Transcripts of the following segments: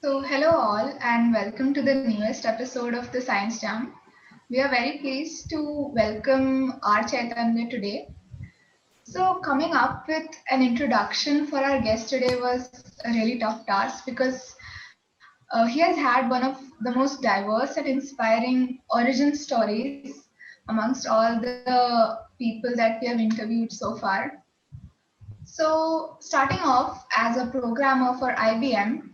So, hello all, and welcome to the newest episode of the Science Jam. We are very pleased to welcome R. Chaitanya today. So, coming up with an introduction for our guest today was a really tough task because he has had one of the most diverse and inspiring origin stories amongst all the people that we have interviewed so far. So, starting off as a programmer for IBM,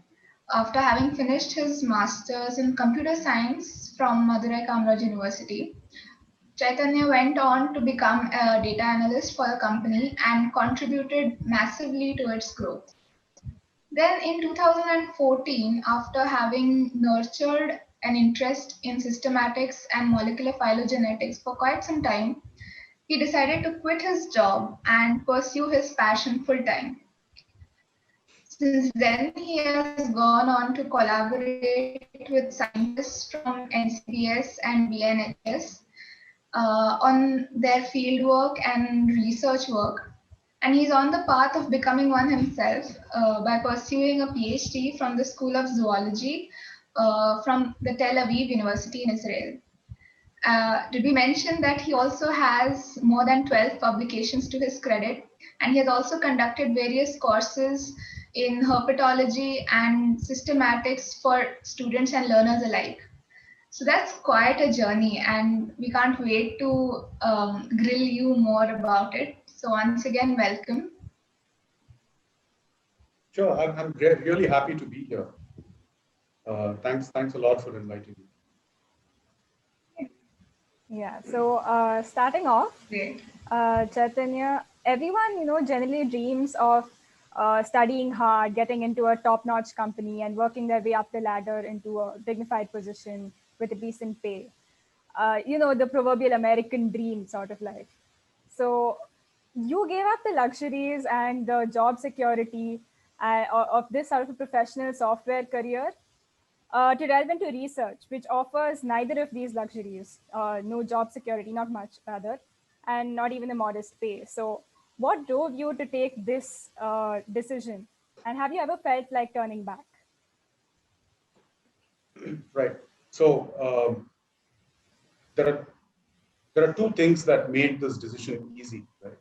after having finished his master's in computer science from Madurai Kamraj University, Chaitanya went on to become a data analyst for the company and contributed massively to its growth. Then in 2014, after having nurtured an interest in systematics and molecular phylogenetics for quite some time, he decided to quit his job and pursue his passion full time. Since then, he has gone on to collaborate with scientists from NCBS and BNHS on their fieldwork and research work. And he's on the path of becoming one himself by pursuing a PhD from the School of Zoology from the Tel Aviv University in Israel. Did we mention that he also has more than 12 publications to his credit? And he has also conducted various courses in herpetology and systematics for students and learners alike. So that's quite a journey, and we can't wait to grill you more about it. So, once again, welcome. Sure, I'm really happy to be here. Thanks a lot for inviting me. Yeah, so starting off, Great. Chaitanya, everyone, generally dreams of studying hard, getting into a top-notch company and working their way up the ladder into a dignified position with a decent pay. The proverbial American dream sort of life. So you gave up the luxuries and the job security of this sort of a professional software career to delve into research, which offers neither of these luxuries, no job security, not much rather, and not even a modest pay. So, what drove you to take this decision? And have you ever felt like turning back? Right. So there are two things that made this decision easy. Right.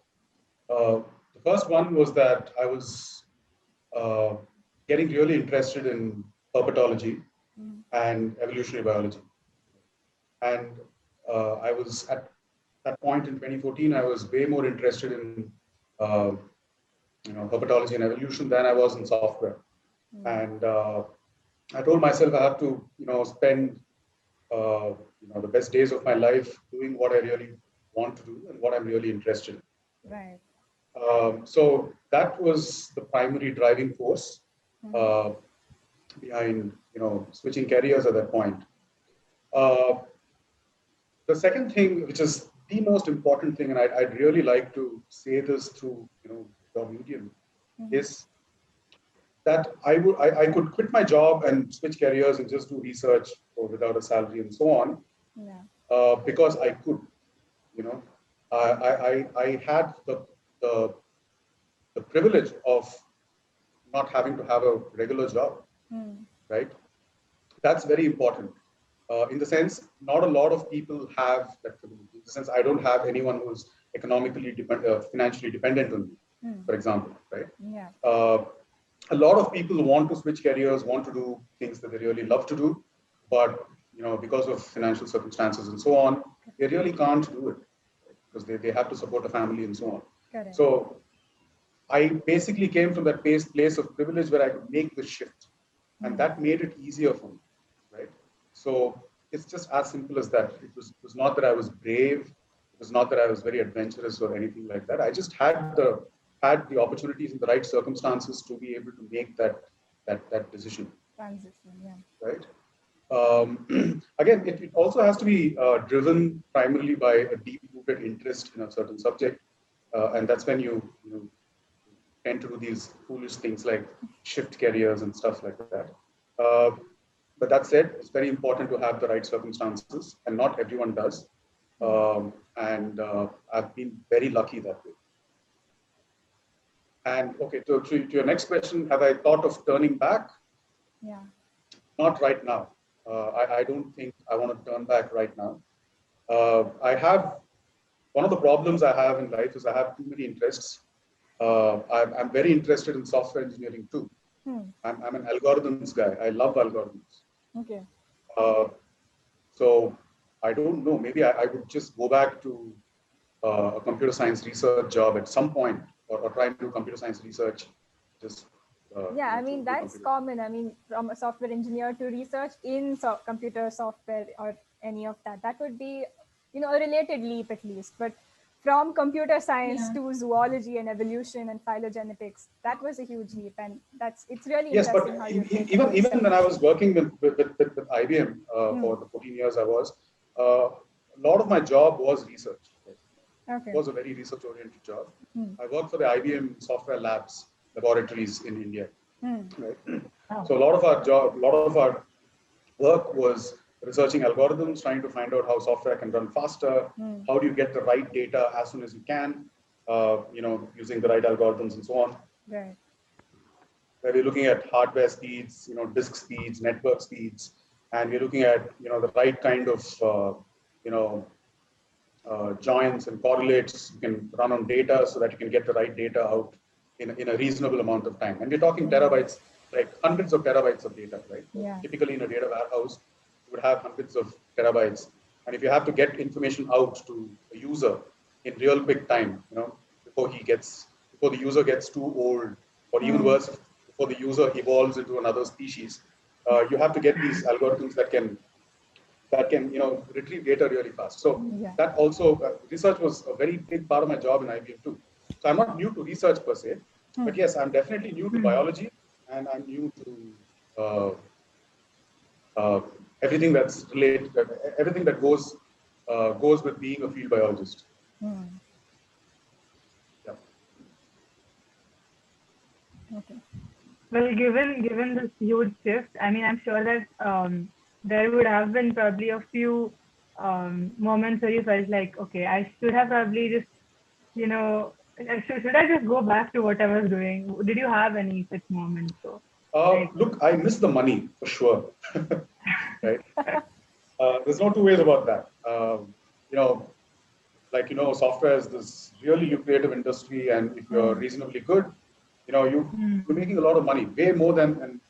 The first one was that I was uh, getting really interested in herpetology and evolutionary biology, and I was at that point in 2014. I was way more interested in uh, herpetology and evolution than I was in software, and I told myself I have to spend the best days of my life doing what I really want to do and what I'm really interested in. Right. So that was the primary driving force uh, behind switching careers at that point. Uh, the second thing, which is the most important thing, and I'd really like to say this through your medium, is that I could quit my job and switch careers and just do research or without a salary and so on Yeah. because I could, you know, I had the the privilege of not having to have a regular job, right? That's very important. In the sense, not a lot of people have that privilege. In the sense, I don't have anyone who's financially dependent on me, for example, right? Yeah. A lot of people want to switch careers, want to do things that they really love to do, but because of financial circumstances and so on, they really can't do it because they have to support a family and so on. Correct. So I basically came from that place of privilege where I could make the shift, and that made it easier for me, right? So it's just as simple as that. It was not that I was brave. It was not that I was very adventurous or anything like that. I just had the opportunities and the right circumstances to be able to make that decision, Transition. Yeah. right? Again, it also has to be driven primarily by a deep-rooted interest in a certain subject, and that's when you tend to do these foolish things like shift careers and stuff like that. Uh, but that said, it's very important to have the right circumstances, and not everyone does. And I've been very lucky that way. And okay, to your next question, have I thought of turning back? Yeah. not right now. I don't think I want to turn back right now. I have one of the problems I have in life is I have too many interests. I'm very interested in software engineering too. I'm an algorithms guy. I love algorithms. Okay. Uh, so I don't know. Maybe I would just go back to a computer science research job at some point, or try and do computer science research. Just Yeah, I through mean, that's computer. common. I mean, from a software engineer to research in computer software or any of that, that would be, a related leap at least. But from computer science Yeah. to zoology and evolution and phylogenetics, that was a huge leap. And it's really Yes, but interesting how you're thinking even of even when I separation. was working with IBM for the 14 years I was, a lot of my job was research. Right? It Okay. was a very research-oriented job. I worked for the IBM Software Labs laboratories in India. Right? Oh. So a lot of our work was researching algorithms, trying to find out how software can run faster. How do you get the right data as soon as you can? Using the right algorithms and so on. Right. Where we're looking at hardware speeds, disk speeds, network speeds, and we're looking at the right kind of joins and correlates you can run on data so that you can get the right data out in a reasonable amount of time. And we're talking terabytes, like hundreds of terabytes of data, right? Yeah. Typically in a data warehouse, you would have hundreds of terabytes. And if you have to get information out to a user in real quick time, before the user gets too old, or even worse, before the user evolves into another species, you have to get these algorithms that can retrieve data really fast. So Yeah. that also research was a very big part of my job in IBM too. So I'm not new to research per se, but yes, I'm definitely new to biology, and I'm new to uh, uh, everything that's related, everything that goes with being a field biologist. Yeah. Okay. Well, given this huge shift, I mean, I'm sure that there would have been probably a few moments where you felt like, okay, I should have probably just, should I just go back to what I was doing? Did you have any such moments? So, Look, I miss the money for sure. Right. There's no two ways about that. You know, software is this really lucrative industry, and if you're reasonably good, you're making a lot of money, way more than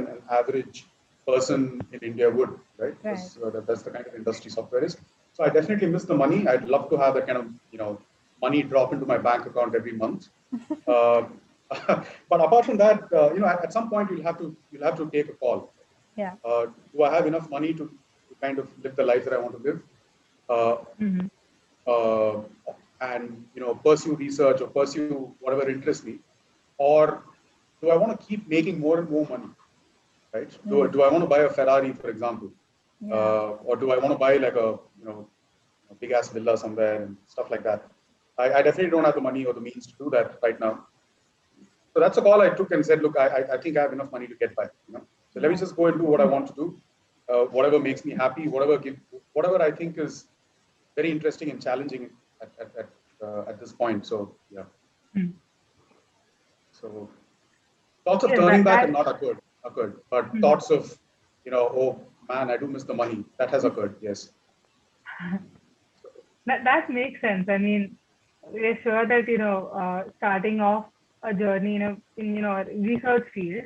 an average person in India would, right? Because that's the kind of industry software is. So I definitely miss the money. I'd love to have that kind of money drop into my bank account every month. But apart from that, at some point you'll have to take a call. Yeah. Do I have enough money to kind of live the life that I want to live? And pursue research or pursue whatever interests me, or do I want to keep making more and more money, right? Do I want to buy a Ferrari, for example, or do I want to buy like a big ass villa somewhere and stuff like that? I definitely don't have the money or the means to do that right now. So that's a call I took and said, look, I think I have enough money to get by. So let me just go and do what I want to do, whatever makes me happy, whatever I think is very interesting and challenging at this point. So yeah. So thoughts of turning back have not occurred, but thoughts of oh man, I do miss the money, that has occurred. Yes. That makes sense. I mean, we're sure that starting off a journey in a research field,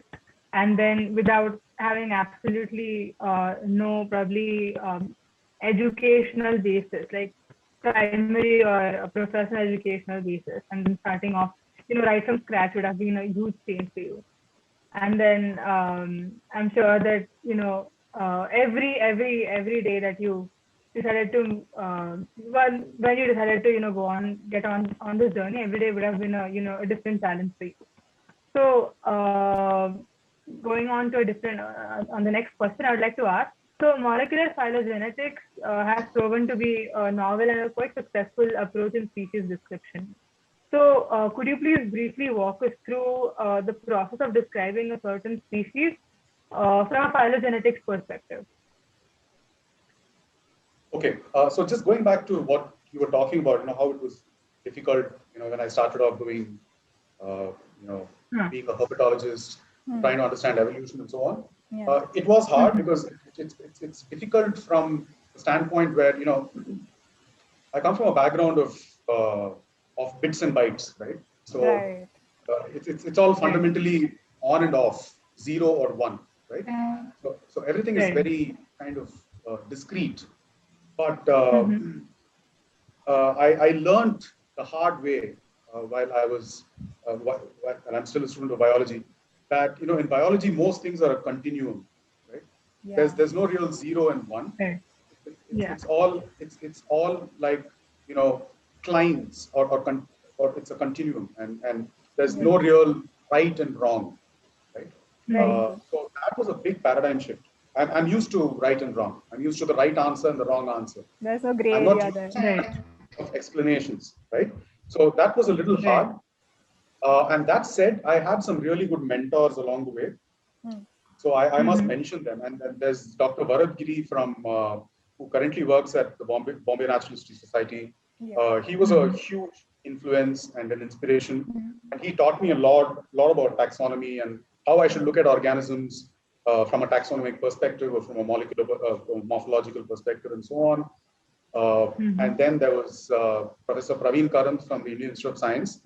and then without having absolutely no probably educational basis, like primary or a professional educational basis, and then starting off right from scratch would have been a huge change for you. And then I'm sure that every day that you decided to when you decided to get on this journey, every day would have been a different challenge for you. So going on to a different on the next question, I would like to ask. So molecular phylogenetics has proven to be a novel and a quite successful approach in species description. So could you please briefly walk us through the process of describing a certain species from a phylogenetics perspective? Okay, so just going back to what you were talking about, how it was difficult, when I started off doing, being a herpetologist, trying to understand evolution and so on. It was hard because it's difficult from the standpoint where, I come from a background of bits and bytes, right? So Right. it's all fundamentally on and off, 0 or 1, right? So everything is very kind of discrete. But I learned the hard way while I was, and I'm still a student of biology, that in biology most things are a continuum, right? Yeah. There's no real 0 and 1. It's all like clines or it's a continuum, and there's no real right and wrong, right? So that was a big paradigm shift. I'm used to right and wrong. I'm used to the right answer and the wrong answer. There's no gray I'm not area used there. of explanations, right? So that was a little hard. And that said, I had some really good mentors along the way. So I must mention them. And then there's Dr. Bharat Giri who currently works at the Bombay Natural History Society. He was a huge influence and an inspiration. And he taught me a lot about taxonomy and how I should look at organisms from a taxonomic perspective or from a molecular, morphological perspective and so on. And then there was Professor Praveen Karanth from the Indian Institute of Science,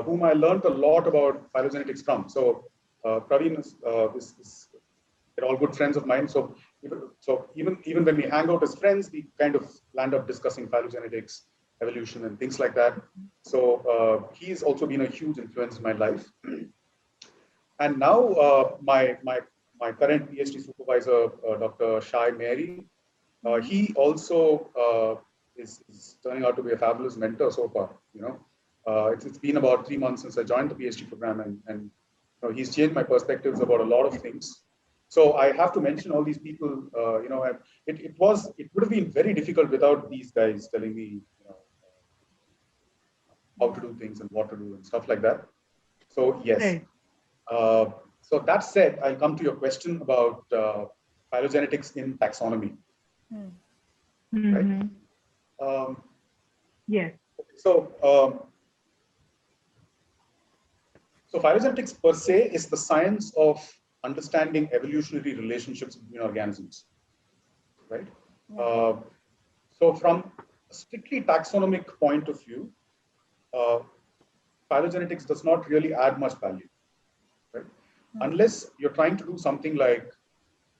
whom I learned a lot about phylogenetics from. So Praveen is they're all good friends of mine. So even when we hang out as friends, we kind of land up discussing phylogenetics, evolution, and things like that. So he's also been a huge influence in my life. And now my current PhD supervisor, Dr. Shai Mary, he also is turning out to be a fabulous mentor so far. It's been about 3 months since I joined the PhD program, and he's changed my perspectives about a lot of things. So I have to mention all these people. It would have been very difficult without these guys telling me how to do things and what to do and stuff like that. So yes. So that said, I'll come to your question about phylogenetics in taxonomy. Right? Yes. So phylogenetics per se is the science of understanding evolutionary relationships between organisms, right? So from a strictly taxonomic point of view, phylogenetics does not really add much value, right? Unless you're trying to do something like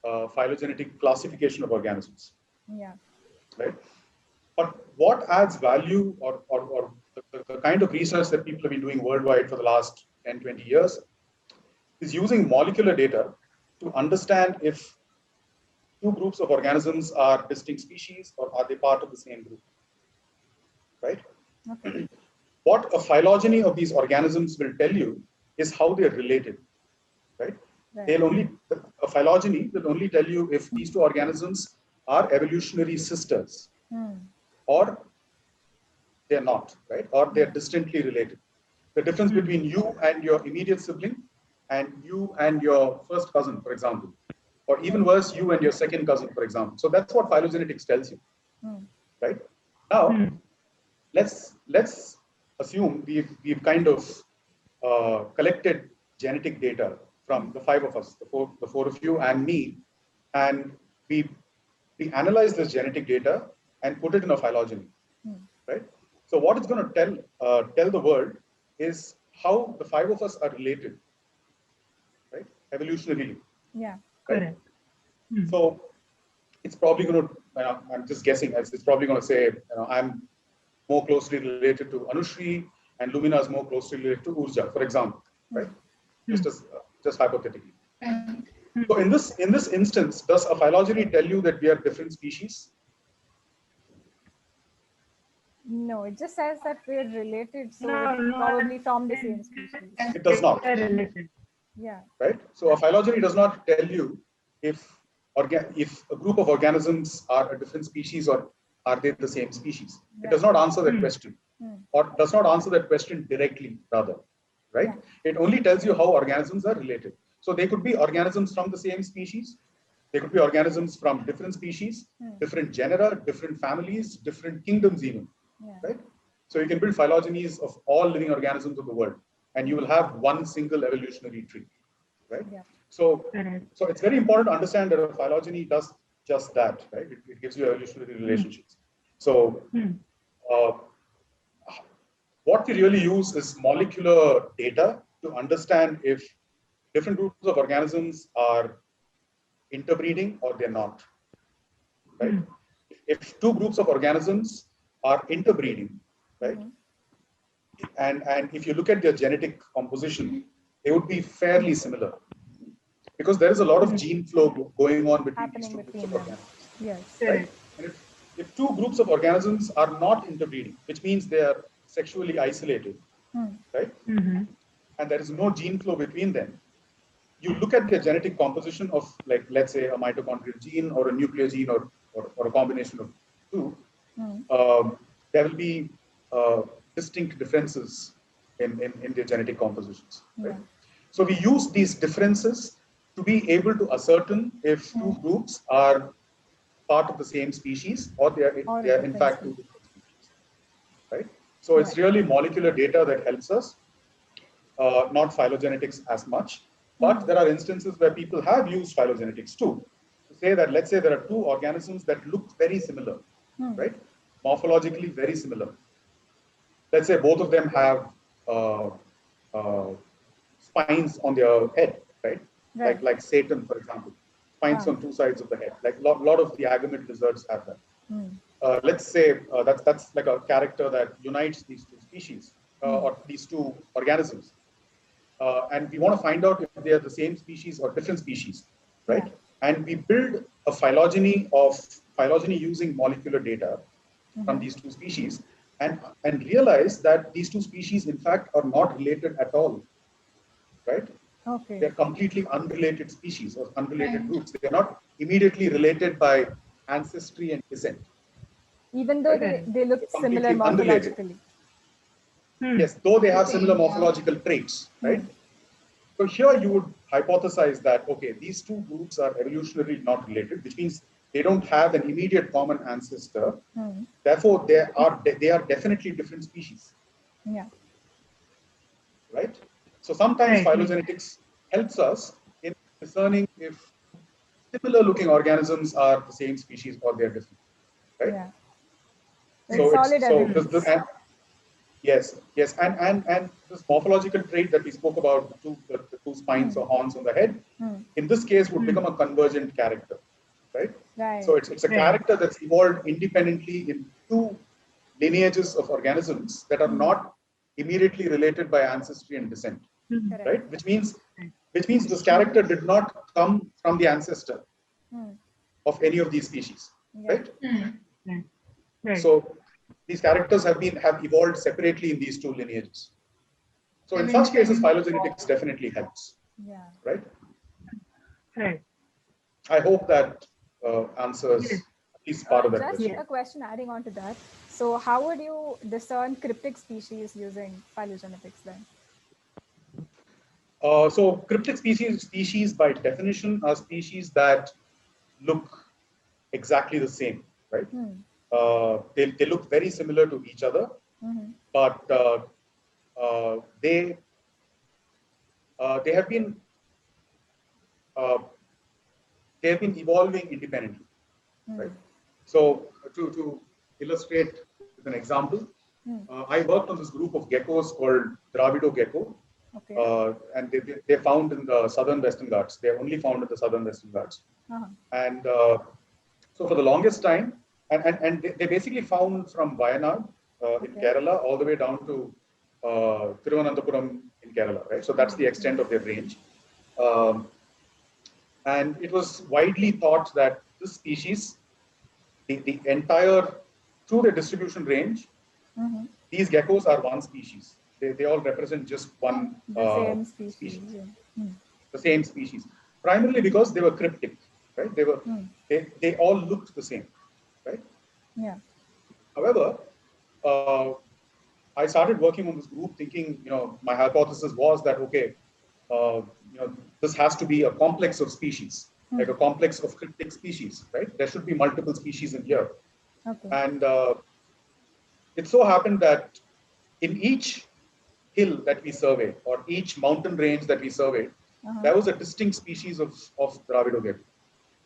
phylogenetic classification of organisms, right? But what adds value or the kind of research that people have been doing worldwide for the last 10, 20 years is using molecular data to understand if two groups of organisms are distinct species or are they part of the same group, right? Okay. What a phylogeny of these organisms will tell you is how they're related, right? A phylogeny will only tell you if these two organisms are evolutionary sisters or they're not, right? Or they're distantly related. The difference between you and your immediate sibling and you and your first cousin, for example, or even worse, you and your second cousin, for example. So that's what phylogenetics tells you, right? Now, let's assume we've kind of collected genetic data from the 5 of us, the four of you and me, and we analyze this genetic data and put it in a phylogeny, right? So what it's going to tell the world is how the 5 of us are related, right? Evolutionarily. Yeah. Right? Correct. So it's probably going to, I'm just guessing, it's probably going to say, I'm more closely related to Anushri and Lumina is more closely related to Urja, for example, right? Just hypothetically. So in this instance, does a phylogeny tell you that we are different species? No, it just says that we're related, so probably from the same species. It does not. Yeah. Right? So a phylogeny does not tell you if a group of organisms are a different species or are they the same species. It does not answer that question, or does not answer that question directly, rather. Right? Yeah. It only tells you how organisms are related. So they could be organisms from the same species. They could be organisms from different species, different genera, different families, different kingdoms even. Right? So you can build phylogenies of all living organisms of the world, and you will have one single evolutionary tree. right? Yeah. So, Correct. so it's very important to understand that a phylogeny does just that, right? It gives you evolutionary relationships. So, uh, what we really use is molecular data to understand if different groups of organisms are interbreeding or they're not, right? If two groups of organisms are interbreeding, right? And if you look at their genetic composition, they would be fairly similar because there is a lot of gene flow going on between these Happening two groups between of them. organisms, Yes. right? And if two groups of organisms are not interbreeding, which means they are sexually isolated, right? And there is no gene flow between them, you look at the genetic composition of, like, let's say, a mitochondrial gene or a nuclear gene or a combination of two, there will be distinct differences in their genetic compositions, right? So we use these differences to be able to ascertain if two groups are part of the same species or they are Or they are in different fact two species. different species, right? So it's really molecular data that helps us, not phylogenetics as much. But there are instances where people have used phylogenetics too, to say that, let's say there are two organisms that look very similar, right? Morphologically very similar. Let's say both of them have uh, uh, spines on their head, right? Right. Like Satan, for example, spines on two sides of the head. Like lot of the agamid lizards have that. Let's say that's like a character that unites these two species or these two organisms. And we want to find out if they are the same species or different species, right? And we build a phylogeny using molecular data from these two species, and realize that these two species, in fact, are not related at all, right? Okay. They're completely unrelated species or unrelated Right. groups. They're not immediately related by ancestry and descent. Even though Right? they look They're similar completely unrelated. morphologically. Yes, though they have Same, similar yeah. morphological traits, right? So here you would hypothesize that, okay, these two groups are evolutionarily not related, which means they don't have an immediate common ancestor. Therefore, they are definitely different species, Yeah. right? So sometimes Right. phylogenetics helps us in discerning if similar looking organisms are the same species or they're different, right? Yeah. So It's solid this, evidence. yes, and this morphological trait that we spoke about, the two spines or horns on the head, in this case would become a convergent character, right? Right. So it's a character that's evolved independently in two lineages of organisms that are not immediately related by ancestry and descent, Correct. right? Which means this character did not come from the ancestor of any of these species, right? Right. So these characters have evolved separately in these two lineages. So in They've such cases, independently phylogenetics definitely helps, Yeah. right? Right. I hope that answers at least part of that Just question. a question adding on to that. So, how would you discern cryptic species using phylogenetics then? So cryptic species by definition are species that look exactly the same, right? They look very similar to each other, but they have been uh, evolving independently, right? So to illustrate with an example, I worked on this group of geckos called Dravido gecko, Okay. and they're found in the southern Western Ghats. They're only found in the southern Western Ghats, and so for the longest time, and they basically found from Wayanad in Kerala all the way down to Thiruvananthapuram in Kerala, right? So that's the extent of their range. And it was widely thought that this species, the entire, through the distribution range, these geckos are one species. They all represent just one The same species. the same species, primarily because they were cryptic, right? They all looked the same, right? Yeah. However, I started working on this group thinking, my hypothesis was that, okay, this has to be a complex of species, like a complex of cryptic species, right? There should be multiple species in here. Okay. And it so happened that in each hill that we surveyed or each mountain range that we surveyed, there was a distinct species of Dravido gecko.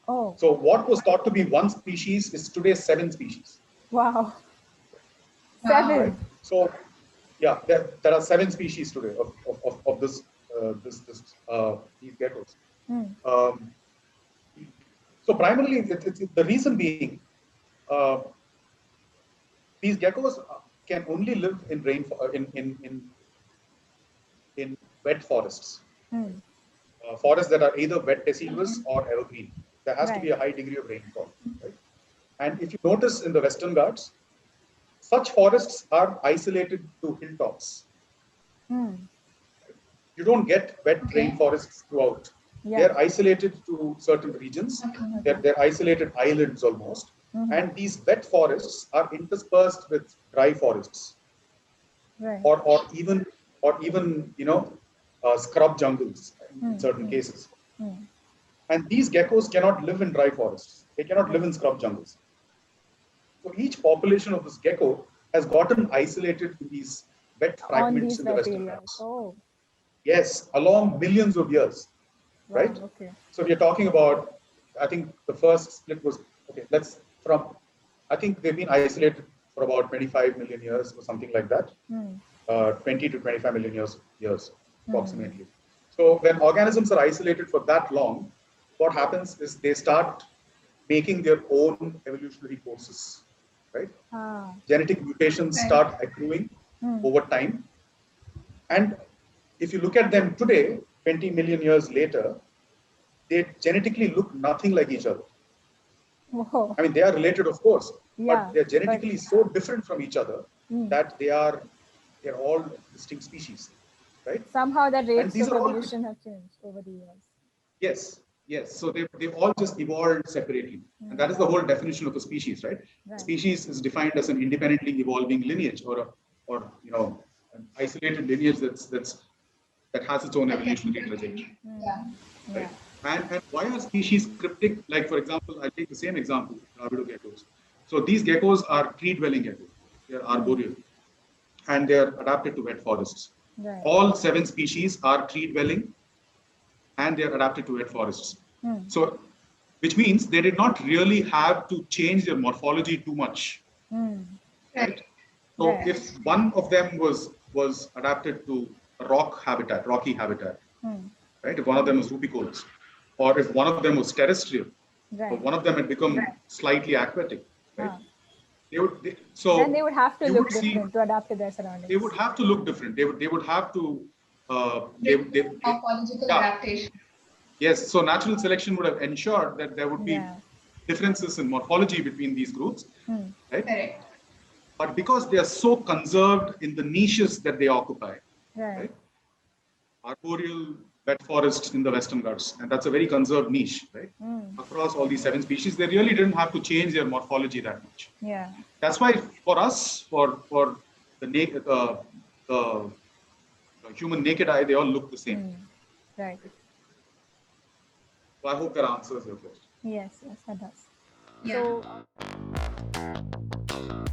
Oh, So what was thought to be one species is today 7 species. wow. Wow. 7. So yeah, there are 7 species today of these geckos. Um, so primarily, it's the reason being, uh, these geckos can only live in in wet forests, forests that are either wet deciduous or evergreen. There has to be a high degree of rainfall, right? And if you notice in the Western Ghats, such forests are isolated to hilltops. You don't get wet rainforests throughout. Yeah. They're isolated to certain regions. They're isolated islands almost. And these wet forests are interspersed with dry forests, Right. or even scrub jungles in certain cases. And these geckos cannot live in dry forests. They cannot live in scrub jungles. So each population of this gecko has gotten isolated in these wet On fragments these in the wet Western areas. Ghats. Oh, Yes, along millions of years, wow. right? Okay. So we are talking about, I think the first split was, I think they've been isolated for about 25 million years or something like that. 20 to 25 million years approximately. So when organisms are isolated for that long, what happens is they start making their own evolutionary courses, right? Genetic mutations start accruing over time. And if you look at them today, 20 million years later, they genetically look nothing like each other. Whoa. I mean, they are related, of course, Yeah, but they're genetically so different from each other that they're all distinct species, right? Somehow the And rates these of are all, evolution have changed over the years. yes. So they've all just evolved separately. And that is the whole definition of a species, right? Right. Species is defined as an independently evolving lineage or an isolated lineage that has its own evolutionary trajectory. Yeah. Right? And why are species cryptic? Like, for example, I'll take the same example, Dravido geckos. So these geckos are tree-dwelling geckos. They're arboreal. And they're adapted to wet forests. Right. All 7 species are tree-dwelling and they're adapted to wet forests. So, which means they did not really have to change their morphology too much. Right? So if one of them was adapted to a rocky habitat, right? If one of them was rupicolous, or if one of them was terrestrial, or one of them had become slightly aquatic, right? Then they would have to look different to adapt to their surroundings. They would have to look different. They would have to morphological adaptation. Yes, so natural selection would have ensured that there would be differences in morphology between these groups, right? Correct. But because they are so conserved in the niches that they occupy, right? Arboreal wet forests in the Western Ghats, and that's a very conserved niche, right? Across all these 7 species, they really didn't have to change their morphology that much. Yeah. That's why for us, for the human naked eye, they all look the same. Right. So I hope that answers your question. Yes, that does. Yeah. So